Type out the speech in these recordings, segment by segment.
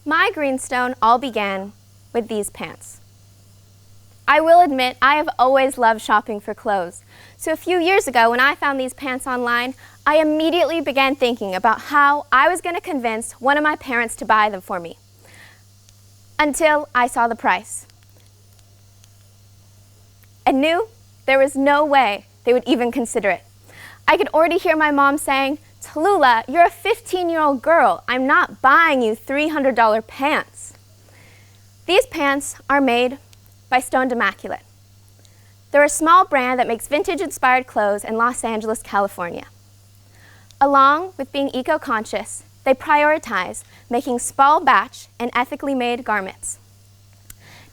My Greenstone all began with these pants. I will admit I have always loved shopping for clothes, so a few years ago when I found these pants online, I immediately began thinking about how I was going to convince one of my parents to buy them for me. Until I saw the price. And knew there was no way they would even consider it. I could already hear my mom saying, "Tallula, you're a 15-year-old girl. I'm not buying you $300 pants." These pants are made by Stoned Immaculate. They're a small brand that makes vintage-inspired clothes in Los Angeles, California. Along with being eco-conscious, they prioritize making small batch and ethically made garments.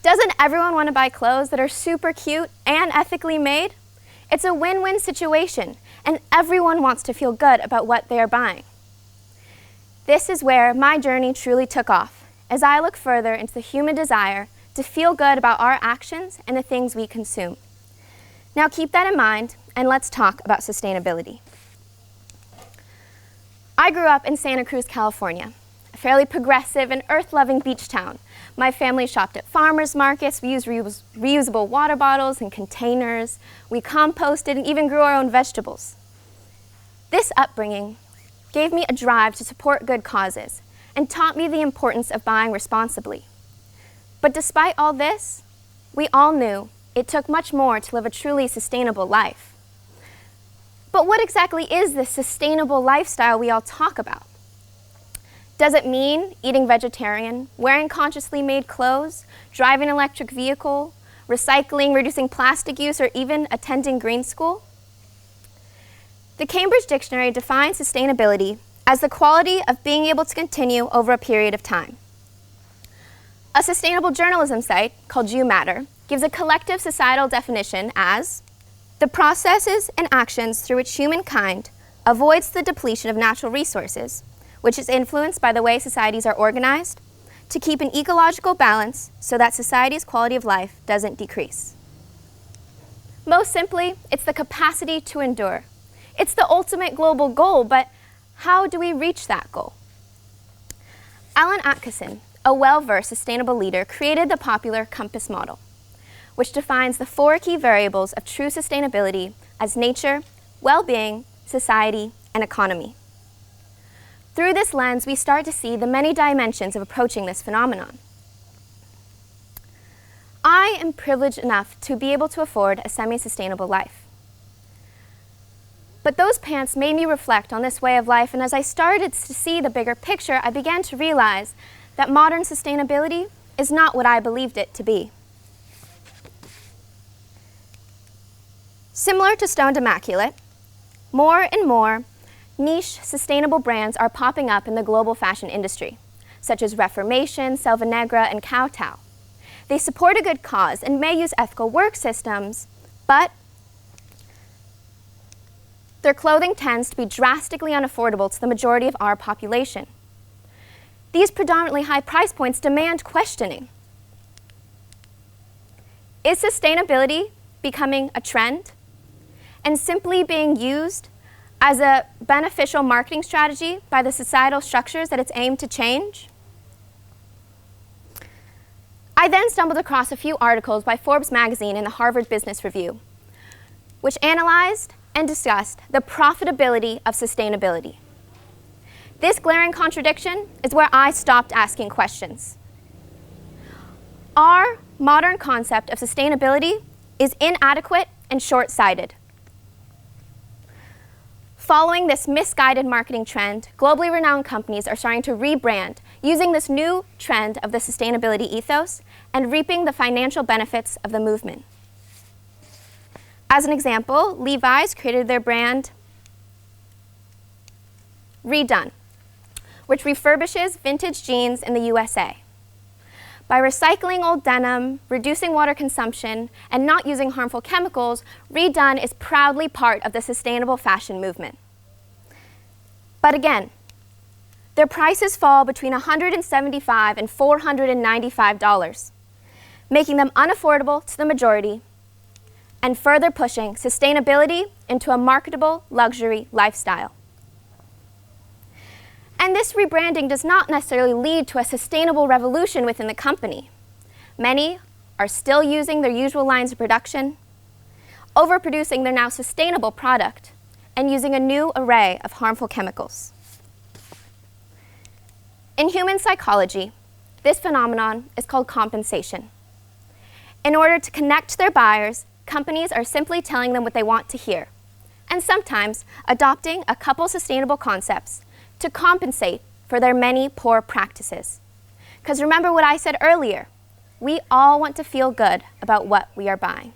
Doesn't everyone want to buy clothes that are super cute and ethically made? It's a win-win situation, and everyone wants to feel good about what they are buying. This is where my journey truly took off, as I look further into the human desire to feel good about our actions and the things we consume. Now keep that in mind, and let's talk about sustainability. I grew up in Santa Cruz, California, a fairly progressive and earth-loving beach town. My family shopped at farmers markets, we used reusable water bottles and containers, we composted and even grew our own vegetables. This upbringing gave me a drive to support good causes and taught me the importance of buying responsibly. But despite all this, we all knew it took much more to live a truly sustainable life. But what exactly is this sustainable lifestyle we all talk about? Does it mean eating vegetarian, wearing consciously made clothes, driving an electric vehicle, recycling, reducing plastic use, or even attending green school? The Cambridge Dictionary defines sustainability as the quality of being able to continue over a period of time. A sustainable journalism site called You Matter gives a collective societal definition as the processes and actions through which humankind avoids the depletion of natural resources, which is influenced by the way societies are organized, to keep an ecological balance so that society's quality of life doesn't decrease. Most simply, it's the capacity to endure. It's the ultimate global goal, but how do we reach that goal? Alan Atkinson, a well-versed sustainable leader, created the popular COMPASS model, which defines the 4 key variables of true sustainability as nature, well-being, society, and economy. Through this lens, we start to see the many dimensions of approaching this phenomenon. I am privileged enough to be able to afford a semi-sustainable life. But those pants made me reflect on this way of life, and as I started to see the bigger picture, I began to realize that modern sustainability is not what I believed it to be. Similar to Stoned Immaculate, more and more niche, sustainable brands are popping up in the global fashion industry, such as Reframing, Selva Negra, and Kowtow. They support a good cause and may use ethical work systems, but their clothing tends to be drastically unaffordable to the majority of our population. These predominantly high price points demand questioning. Is sustainability becoming a trend and simply being used as a beneficial marketing strategy by the societal structures that it's aimed to change? I then stumbled across a few articles by Forbes magazine and the Harvard Business Review, which analyzed and discussed the profitability of sustainability. This glaring contradiction is where I stopped asking questions. Our modern concept of sustainability is inadequate and short-sighted. Following this misguided marketing trend, globally renowned companies are starting to rebrand using this new trend of the sustainability ethos and reaping the financial benefits of the movement. As an example, Levi's created their brand Redone, which refurbishes vintage jeans in the USA. By recycling old denim, reducing water consumption, and not using harmful chemicals, Redone is proudly part of the sustainable fashion movement. But again, their prices fall between $175 and $495, making them unaffordable to the majority and further pushing sustainability into a marketable luxury lifestyle. And this rebranding does not necessarily lead to a sustainable revolution within the company. Many are still using their usual lines of production, overproducing their now sustainable product, and using a new array of harmful chemicals. In human psychology, this phenomenon is called compensation. In order to connect to their buyers, companies are simply telling them what they want to hear, and sometimes adopting a couple sustainable concepts to compensate for their many poor practices. Because remember what I said earlier, we all want to feel good about what we are buying.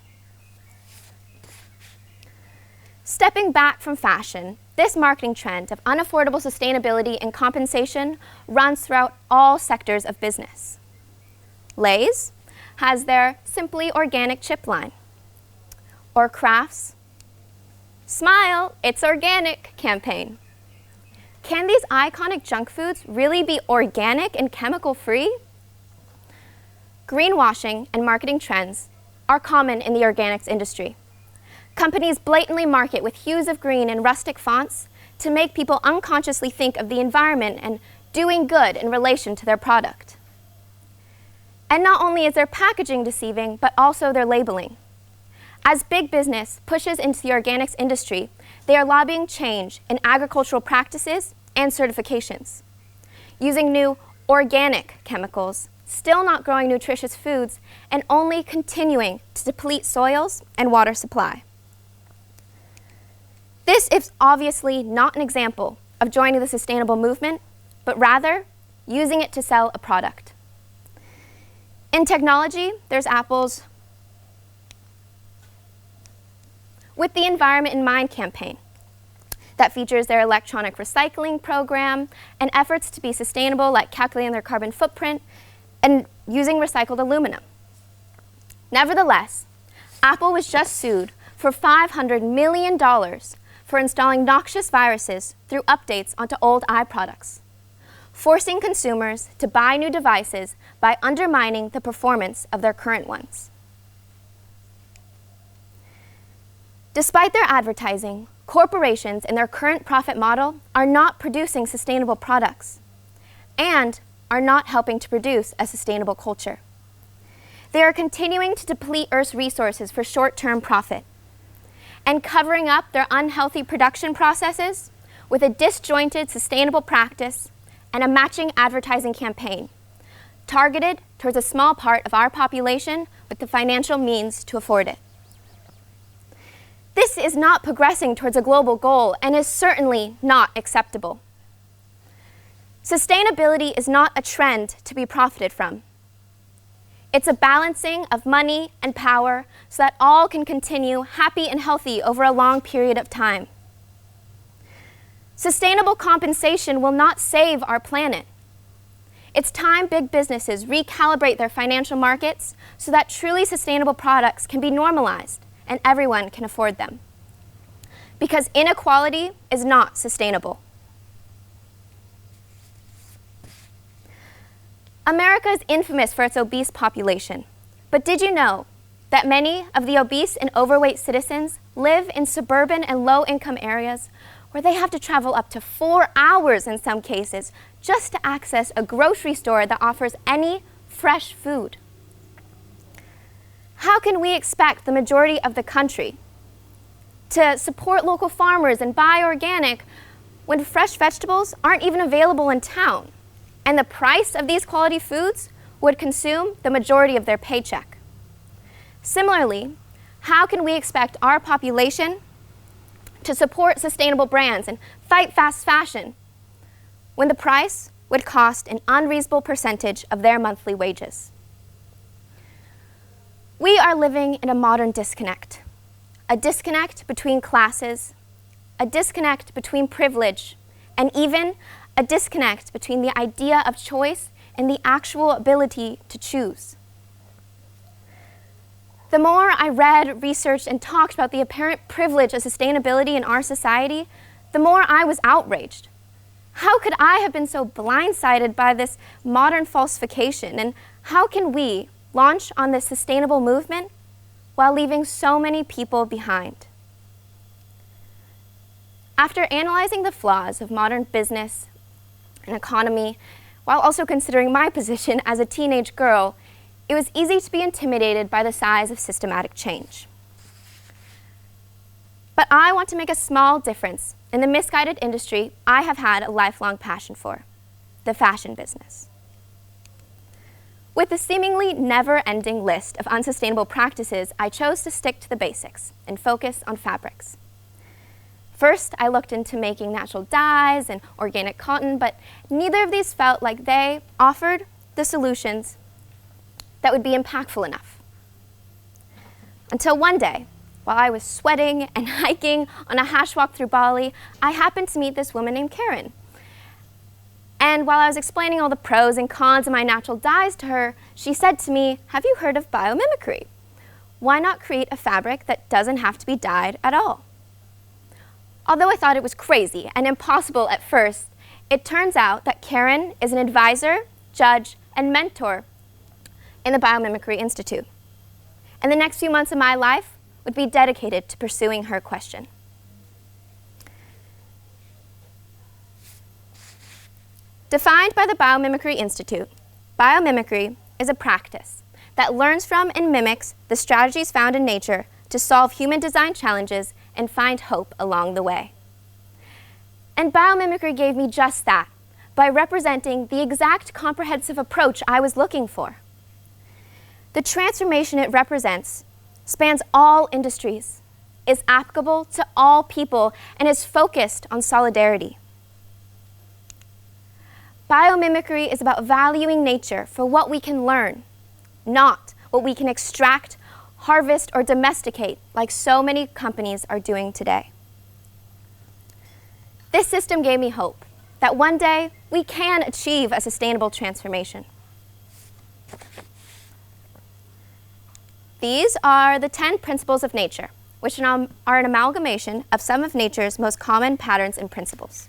Stepping back from fashion, this marketing trend of unaffordable sustainability and compensation runs throughout all sectors of business. Lay's has their Simply Organic chip line, or Kraft's Smile, It's Organic campaign. Can these iconic junk foods really be organic and chemical-free? Greenwashing and marketing trends are common in the organics industry. Companies blatantly market with hues of green and rustic fonts to make people unconsciously think of the environment and doing good in relation to their product. And not only is their packaging deceiving, but also their labeling. As big business pushes into the organics industry, they are lobbying change in agricultural practices and certifications, using new organic chemicals, still not growing nutritious foods, and only continuing to deplete soils and water supply. This is obviously not an example of joining the sustainable movement, but rather using it to sell a product. In technology, there's Apple's With the Environment in Mind campaign that features their electronic recycling program and efforts to be sustainable, like calculating their carbon footprint and using recycled aluminum. Nevertheless, Apple was just sued for $500 million for installing noxious viruses through updates onto old iProducts, forcing consumers to buy new devices by undermining the performance of their current ones. Despite their advertising, corporations in their current profit model are not producing sustainable products and are not helping to produce a sustainable culture. They are continuing to deplete Earth's resources for short-term profit and covering up their unhealthy production processes with a disjointed sustainable practice and a matching advertising campaign targeted towards a small part of our population with the financial means to afford it. This is not progressing towards a global goal and is certainly not acceptable. Sustainability is not a trend to be profited from. It's a balancing of money and power so that all can continue happy and healthy over a long period of time. Sustainable compensation will not save our planet. It's time big businesses recalibrate their financial markets so that truly sustainable products can be normalized and everyone can afford them. Because inequality is not sustainable. America is infamous for its obese population, but did you know that many of the obese and overweight citizens live in suburban and low-income areas where they have to travel up to 4 hours in some cases just to access a grocery store that offers any fresh food? How can we expect the majority of the country to support local farmers and buy organic when fresh vegetables aren't even available in town? And the price of these quality foods would consume the majority of their paycheck. Similarly, how can we expect our population to support sustainable brands and fight fast fashion when the price would cost an unreasonable percentage of their monthly wages? We are living in a modern disconnect. A disconnect between classes, a disconnect between privilege, and even a disconnect between the idea of choice and the actual ability to choose. The more I read, researched, and talked about the apparent privilege of sustainability in our society, the more I was outraged. How could I have been so blindsided by this modern falsification? And how can we launch on this sustainable movement while leaving so many people behind? After analyzing the flaws of modern business an economy, while also considering my position as a teenage girl, it was easy to be intimidated by the size of systematic change. But I want to make a small difference in the misguided industry I have had a lifelong passion for, the fashion business. With the seemingly never-ending list of unsustainable practices, I chose to stick to the basics and focus on fabrics. First, I looked into making natural dyes and organic cotton, but neither of these felt like they offered the solutions that would be impactful enough. Until one day, while I was sweating and hiking on a hash walk through Bali, I happened to meet this woman named Karen. And while I was explaining all the pros and cons of my natural dyes to her, she said to me, "Have you heard of biomimicry? Why not create a fabric that doesn't have to be dyed at all?" Although I thought it was crazy and impossible at first, it turns out that Karen is an advisor, judge, and mentor in the Biomimicry Institute. And the next few months of my life would be dedicated to pursuing her question. Defined by the Biomimicry Institute, biomimicry is a practice that learns from and mimics the strategies found in nature to solve human design challenges and find hope along the way. And biomimicry gave me just that, by representing the exact comprehensive approach I was looking for. The transformation it represents spans all industries, is applicable to all people, and is focused on solidarity. Biomimicry is about valuing nature for what we can learn, not what we can extract, harvest, or domesticate like so many companies are doing today. This system gave me hope that one day we can achieve a sustainable transformation. These are the 10 principles of nature, which are an amalgamation of some of nature's most common patterns and principles.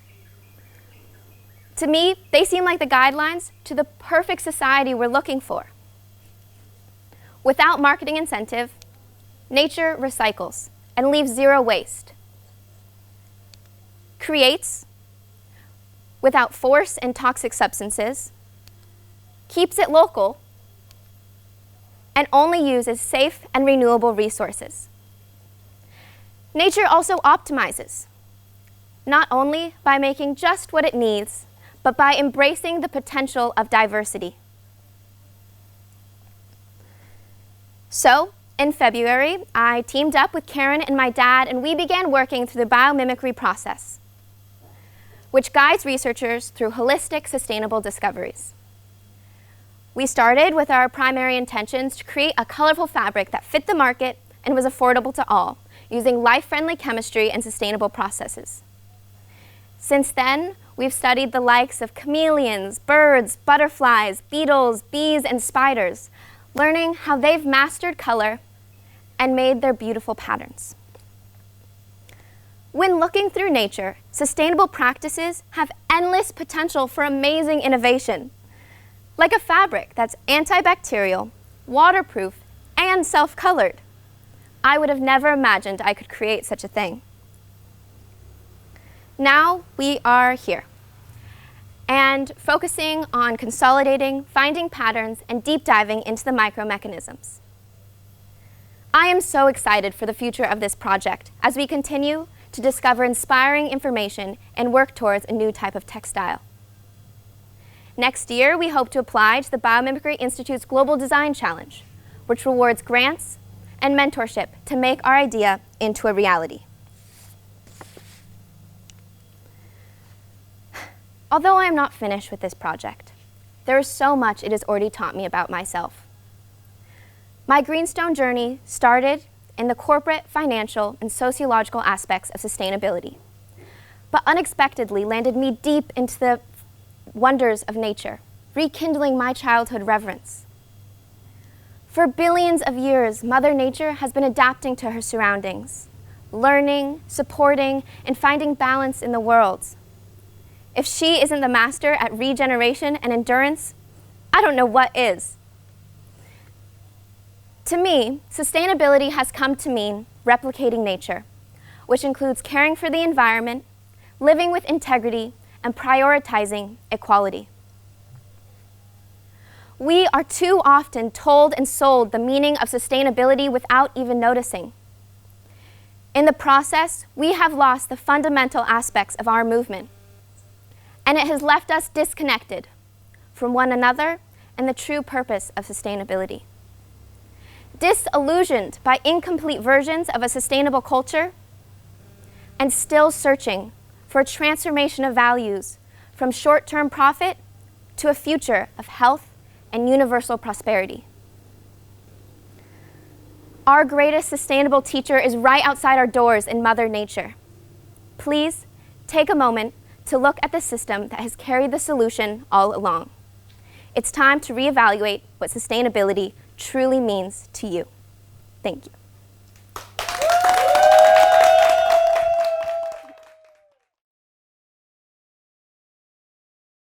To me, they seem like the guidelines to the perfect society we're looking for. Without marketing incentive, nature recycles and leaves zero waste. Creates without force and toxic substances, keeps it local, and only uses safe and renewable resources. Nature also optimizes, not only by making just what it needs, but by embracing the potential of diversity. So, in February, I teamed up with Karen and my dad, and we began working through the biomimicry process, which guides researchers through holistic, sustainable discoveries. We started with our primary intentions to create a colorful fabric that fit the market and was affordable to all, using life-friendly chemistry and sustainable processes. Since then, we've studied the likes of chameleons, birds, butterflies, beetles, bees, and spiders, learning how they've mastered color and made their beautiful patterns. When looking through nature, sustainable practices have endless potential for amazing innovation, like a fabric that's antibacterial, waterproof, and self-colored. I would have never imagined I could create such a thing. Now we are here, and focusing on consolidating, finding patterns, and deep diving into the micromechanisms. I am so excited for the future of this project as we continue to discover inspiring information and work towards a new type of textile. Next year, we hope to apply to the Biomimicry Institute's Global Design Challenge, which rewards grants and mentorship to make our idea into a reality. Although I am not finished with this project, there is so much it has already taught me about myself. My Greenstone journey started in the corporate, financial, and sociological aspects of sustainability, but unexpectedly landed me deep into the wonders of nature, rekindling my childhood reverence. For billions of years, Mother Nature has been adapting to her surroundings, learning, supporting, and finding balance in the world. If she isn't the master at regeneration and endurance, I don't know what is. To me, sustainability has come to mean replicating nature, which includes caring for the environment, living with integrity, and prioritizing equality. We are too often told and sold the meaning of sustainability without even noticing. In the process, we have lost the fundamental aspects of our movement, and it has left us disconnected from one another and the true purpose of sustainability. Disillusioned by incomplete versions of a sustainable culture, and still searching for a transformation of values from short-term profit to a future of health and universal prosperity. Our greatest sustainable teacher is right outside our doors in Mother Nature. Please take a moment to look at the system that has carried the solution all along. It's time to reevaluate what sustainability truly means to you. Thank you.